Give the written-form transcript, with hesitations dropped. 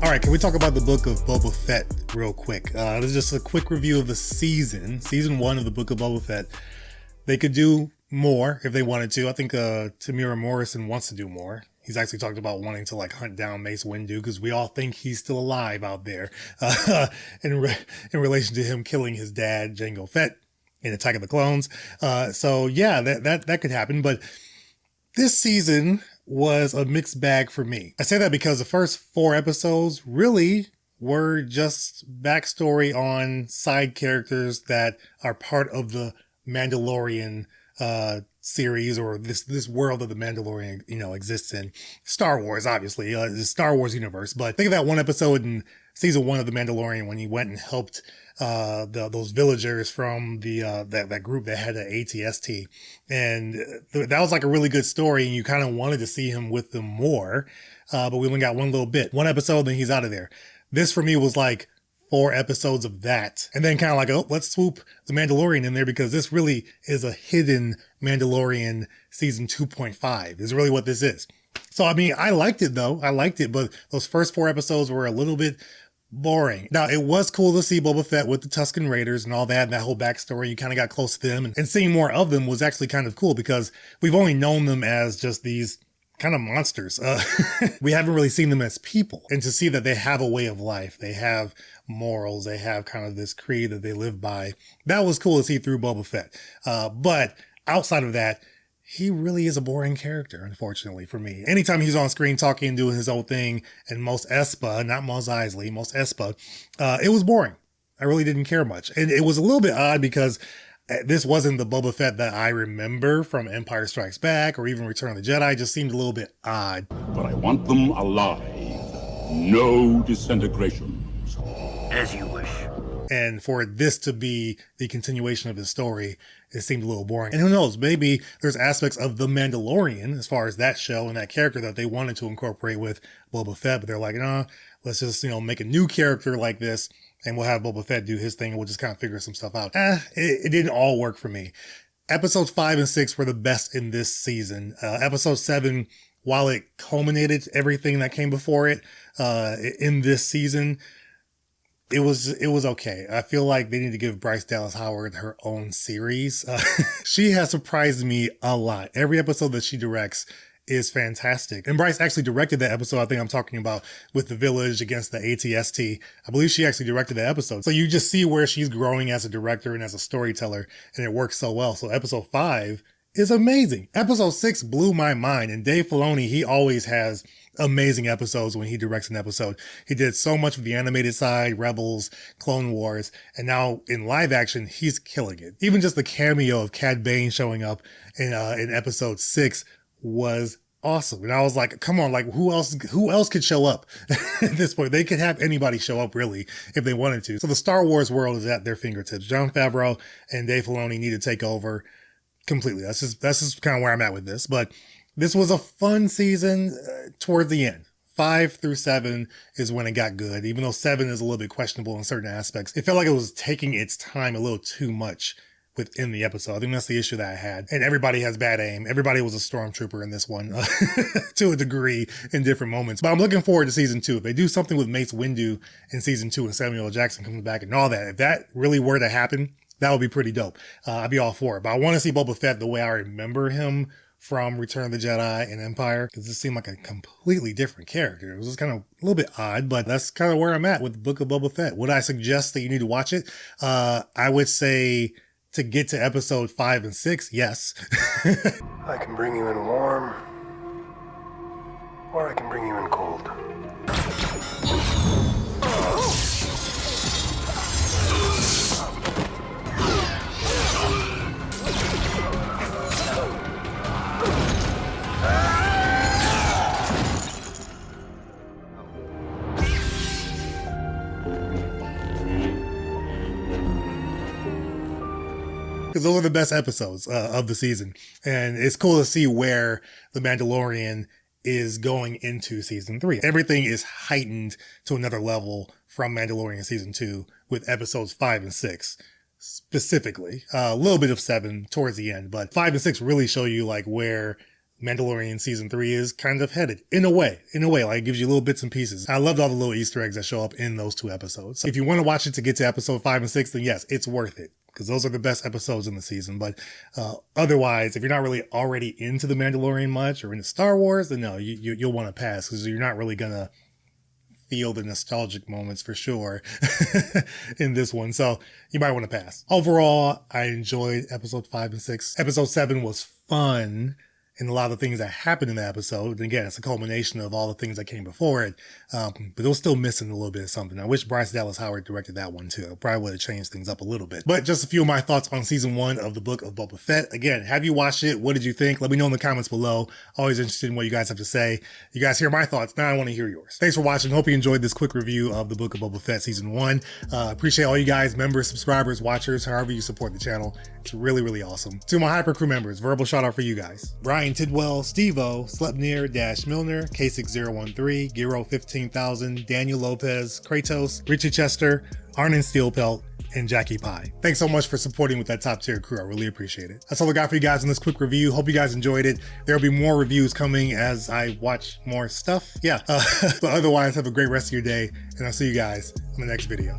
All right, can we talk about the Book of Boba Fett real quick? This is just a quick review of the season 1 of the Book of Boba Fett. They could do more if they wanted to. I think Tamira Morrison wants to do more. He's actually talked about wanting to like hunt down Mace Windu because we all think he's still alive out there in relation to him killing his dad, Jango Fett, in Attack of the Clones. So yeah, that could happen. But this season was a mixed bag for me. I say that because the first 4 episodes really were just backstory on side characters that are part of the Mandalorian series, or this world that the Mandalorian, exists in. Star Wars, obviously, the Star Wars universe. But think of that one episode in season 1 of the Mandalorian when he went and helped those villagers from that group that had an ATST, and that was like a really good story, and you kind of wanted to see him with them more, but we only got one little bit, one episode, then he's out of there. This for me was like 4 episodes of that, and then kind of like, oh, let's swoop the Mandalorian in there because this really is a hidden Mandalorian season 2.5 is really what this is. So I mean, I liked it, but those first 4 episodes were a little bit boring. Now, it was cool to see Boba Fett with the Tusken Raiders and all that, and that whole backstory. You kind of got close to them, and seeing more of them was actually kind of cool because we've only known them as just these kind of monsters. We haven't really seen them as people, and to see that they have a way of life, they have morals, they have kind of this creed that they live by, that was cool to see through Boba Fett. But outside of that, he really is a boring character, unfortunately, for me. Anytime he's on screen talking and doing his own thing, and Mos Espa, not Mos Eisley, Mos Espa, it was boring. I really didn't care much. And it was a little bit odd because this wasn't the Boba Fett that I remember from Empire Strikes Back or even Return of the Jedi. It just seemed a little bit odd. But I want them alive. No disintegrations. As you wish. And for this to be the continuation of his story, it seemed a little boring. And who knows, maybe there's aspects of The Mandalorian, as far as that show and that character, that they wanted to incorporate with Boba Fett, but they're like, nah, let's just, make a new character like this, and we'll have Boba Fett do his thing, and we'll just kind of figure some stuff out. It didn't all work for me. Episodes 5 and 6 were the best in this season. Episode 7, while it culminated everything that came before it, in this season, it was okay. I feel like they need to give Bryce Dallas Howard her own series. She has surprised me a lot. Every episode that she directs is fantastic. And Bryce actually directed that episode I think I'm talking about with the village against the ATST. I believe she actually directed that episode. So you just see where she's growing as a director and as a storyteller, and it works so well. So episode 5 is amazing. Episode 6 blew my mind. And Dave Filoni, he always has amazing episodes when he directs an episode. He did so much of the animated side, Rebels, Clone Wars, and now in live action, he's killing it. Even just the cameo of Cad Bane showing up in episode 6 was awesome. And I was like, come on, like who else could show up at this point? They could have anybody show up really if they wanted to. So the Star Wars world is at their fingertips. Jon Favreau and Dave Filoni need to take over completely. That's just kind of where I'm at with this. But this was a fun season toward the end. 5 through 7 is when it got good, even though 7 is a little bit questionable in certain aspects. It felt like it was taking its time a little too much within the episode. I think that's the issue that I had. And everybody has bad aim. Everybody was a stormtrooper in this one to a degree in different moments. But I'm looking forward to season 2. If they do something with Mace Windu in season 2 and Samuel L. Jackson comes back and all that, if that really were to happen, that would be pretty dope. I'd be all for it. But I want to see Boba Fett the way I remember him from Return of the Jedi and Empire, because this seemed like a completely different character. It was just kind of a little bit odd, but that's kind of where I'm at with the Book of Boba Fett. Would I suggest that you need to watch it? I would say to get to episode 5 and 6, yes. I can bring you in warm, or I can bring you in cold. Because those are the best episodes of the season. And it's cool to see where The Mandalorian is going into season 3. Everything is heightened to another level from Mandalorian season 2 with episodes 5 and 6 specifically. A little bit of 7 towards the end, but 5 and 6 really show you like where Mandalorian season 3 is kind of headed in a way, like it gives you little bits and pieces. I loved all the little Easter eggs that show up in those 2 episodes. So if you want to watch it to get to episode 5 and 6, then yes, it's worth it, because those are the best episodes in the season. But otherwise, if you're not really already into the Mandalorian much or into Star Wars, then no, you'll want to pass, because you're not really gonna feel the nostalgic moments for sure in this one. So you might want to pass. Overall, I enjoyed episode 5 and 6. Episode 7 was fun, and a lot of the things that happened in the episode. And again, it's a culmination of all the things that came before it. But it was still missing a little bit of something. I wish Bryce Dallas Howard directed that one too. Probably would have changed things up a little bit. But just a few of my thoughts on season 1 of the Book of Boba Fett. Again, have you watched it? What did you think? Let me know in the comments below. Always interested in what you guys have to say. You guys hear my thoughts. Now I want to hear yours. Thanks for watching. Hope you enjoyed this quick review of the Book of Boba Fett season 1. Appreciate all you guys, members, subscribers, watchers, however you support the channel. It's really, really awesome. To my Hyper Crew members, verbal shout out for you guys. Brian Tidwell, Steve-O, Slepnir-Milner, K6013, Giro 15000, Daniel Lopez, Kratos, Richie Chester, Arnon Steelpelt, and Jackie Pie. Thanks so much for supporting with that top tier crew. I really appreciate it. That's all I got for you guys in this quick review. Hope you guys enjoyed it. There'll be more reviews coming as I watch more stuff. Yeah. But otherwise, have a great rest of your day, and I'll see you guys in the next video.